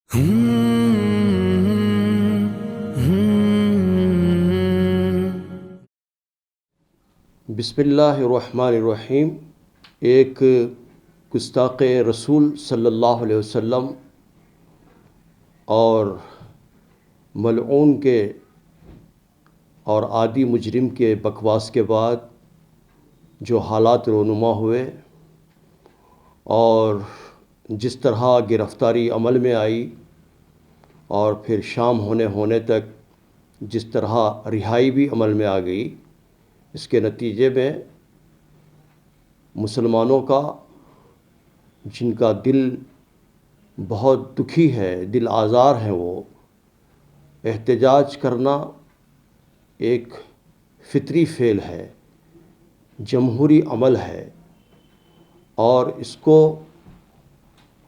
بسم اللہ الرحمن الرحیم۔ ایک گستاخ رسول صلی اللہ علیہ وسلم اور ملعون کے اور عادی مجرم کے بکواس کے بعد جو حالات رونما ہوئے اور جس طرح گرفتاری عمل میں آئی اور پھر شام ہونے تک جس طرح رہائی بھی عمل میں آ گئی، اس کے نتیجے میں مسلمانوں کا، جن کا دل بہت دکھی ہے، دل آزار ہیں، وہ احتجاج کرنا ایک فطری فعل ہے، جمہوری عمل ہے، اور اس کو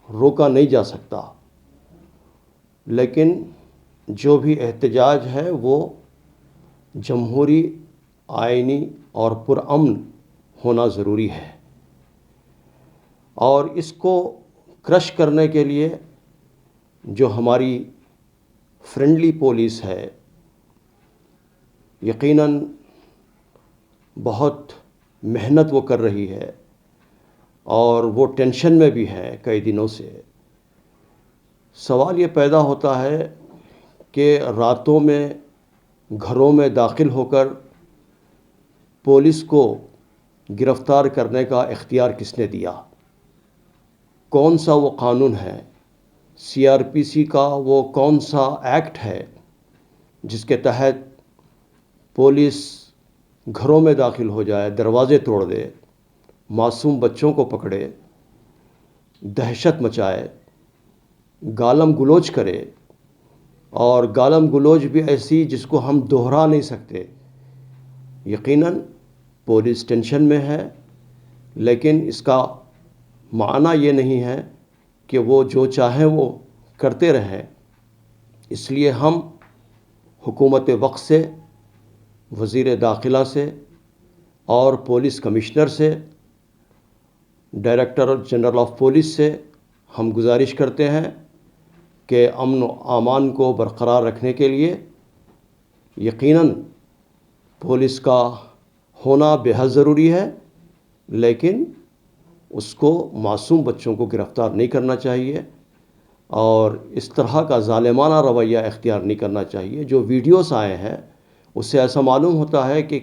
روکا نہیں جا سکتا۔ لیکن جو بھی احتجاج ہے وہ جمہوری، آئینی اور پرامن ہونا ضروری ہے، اور اس کو کرش کرنے کے لیے جو ہماری فرینڈلی پولیس ہے، یقیناً بہت محنت وہ کر رہی ہے، اور وہ ٹینشن میں بھی ہے کئی دنوں سے۔ سوال یہ پیدا ہوتا ہے کہ راتوں میں گھروں میں داخل ہو کر پولیس کو گرفتار کرنے کا اختیار کس نے دیا؟ کون سا وہ قانون ہے؟ CRPC کا وہ کون سا ایکٹ ہے جس کے تحت پولیس گھروں میں داخل ہو جائے، دروازے توڑ دے، معصوم بچوں کو پکڑے، دہشت مچائے، گالم گلوچ کرے، اور گالم گلوچ بھی ایسی جس کو ہم دہرا نہیں سکتے؟ یقیناً پولیس ٹینشن میں ہے، لیکن اس کا معنی یہ نہیں ہے کہ وہ جو چاہیں وہ کرتے رہیں۔ اس لیے ہم حکومت وقت سے، وزیر داخلہ سے اور پولیس کمشنر سے، ڈائریکٹر جنرل آف پولیس سے ہم گزارش کرتے ہیں کہ امن و امان کو برقرار رکھنے کے لیے یقیناً پولیس کا ہونا بے حد ضروری ہے، لیکن اس کو معصوم بچوں کو گرفتار نہیں کرنا چاہیے، اور اس طرح کا ظالمانہ رویہ اختیار نہیں کرنا چاہیے۔ جو ویڈیوز آئے ہیں اس سے ایسا معلوم ہوتا ہے کہ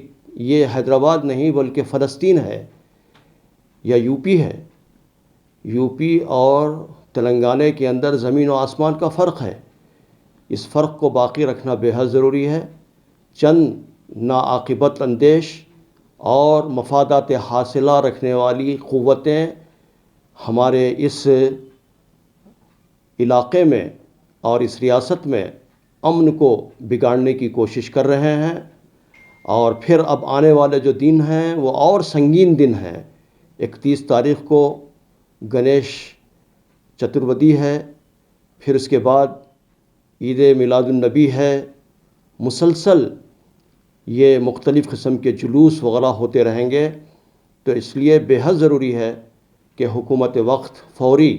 یہ حیدرآباد نہیں بلکہ فلسطین ہے یا UP ہے۔ UP اور تلنگانہ کے اندر زمین و آسمان کا فرق ہے۔ اس فرق کو باقی رکھنا بے حد ضروری ہے۔ چند ناعاقبت اندیش اور مفادات حاصلہ رکھنے والی قوتیں ہمارے اس علاقے میں اور اس ریاست میں امن کو بگاڑنے کی کوشش کر رہے ہیں، اور پھر اب آنے والے جو دن ہیں وہ اور سنگین دن ہیں۔ 31 تاریخ کو گنیش چترویدی ہے، پھر اس کے بعد عید میلاد النبی ہے، مسلسل یہ مختلف قسم کے جلوس وغیرہ ہوتے رہیں گے۔ تو اس لیے بے حد ضروری ہے کہ حکومت وقت فوری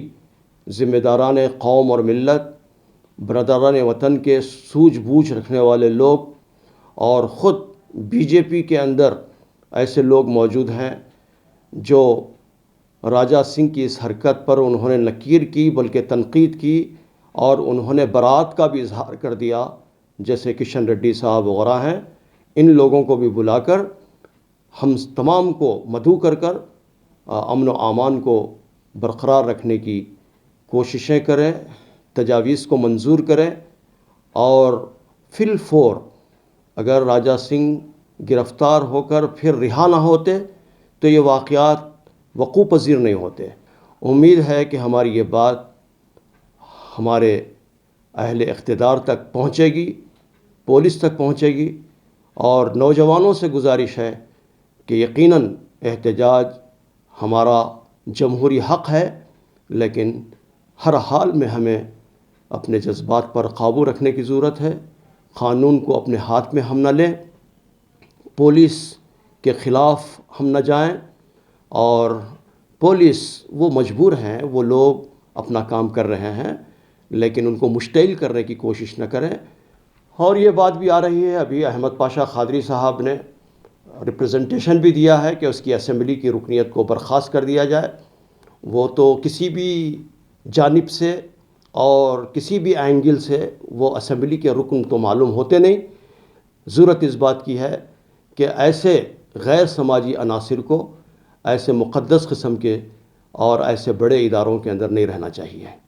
ذمہ داران قوم اور ملت، برادران وطن کے سوجھ بوجھ رکھنے والے لوگ، اور خود BJP کے اندر ایسے لوگ موجود ہیں جو راجہ سنگھ کی اس حرکت پر انہوں نے نکیر کی بلکہ تنقید کی، اور انہوں نے برات کا بھی اظہار کر دیا، جیسے کشن ریڈی صاحب وغیرہ ہیں۔ ان لوگوں کو بھی بلا کر ہم تمام کو مدعو کر امن و امان کو برقرار رکھنے کی کوششیں کریں، تجاویز کو منظور کریں، اور فی الفور اگر راجہ سنگھ گرفتار ہو کر پھر رہا نہ ہوتے تو یہ واقعات وقوع پذیر نہیں ہوتے۔ امید ہے کہ ہماری یہ بات ہمارے اہل اقتدار تک پہنچے گی، پولیس تک پہنچے گی، اور نوجوانوں سے گزارش ہے کہ یقیناً احتجاج ہمارا جمہوری حق ہے، لیکن ہر حال میں ہمیں اپنے جذبات پر قابو رکھنے کی ضرورت ہے۔ قانون کو اپنے ہاتھ میں ہم نہ لیں، پولیس کے خلاف ہم نہ جائیں، اور پولیس وہ مجبور ہیں، وہ لوگ اپنا کام کر رہے ہیں، لیکن ان کو مشتعل کرنے کی کوشش نہ کریں۔ اور یہ بات بھی آ رہی ہے، ابھی احمد پاشا قادری صاحب نے ریپریزنٹیشن بھی دیا ہے کہ اس کی اسمبلی کی رکنیت کو برخاست کر دیا جائے۔ وہ تو کسی بھی جانب سے اور کسی بھی اینگل سے وہ اسمبلی کے رکن تو معلوم ہوتے نہیں۔ ضرورت اس بات کی ہے کہ ایسے غیر سماجی عناصر کو ایسے مقدس قسم کے اور ایسے بڑے اداروں کے اندر نہیں رہنا چاہیے۔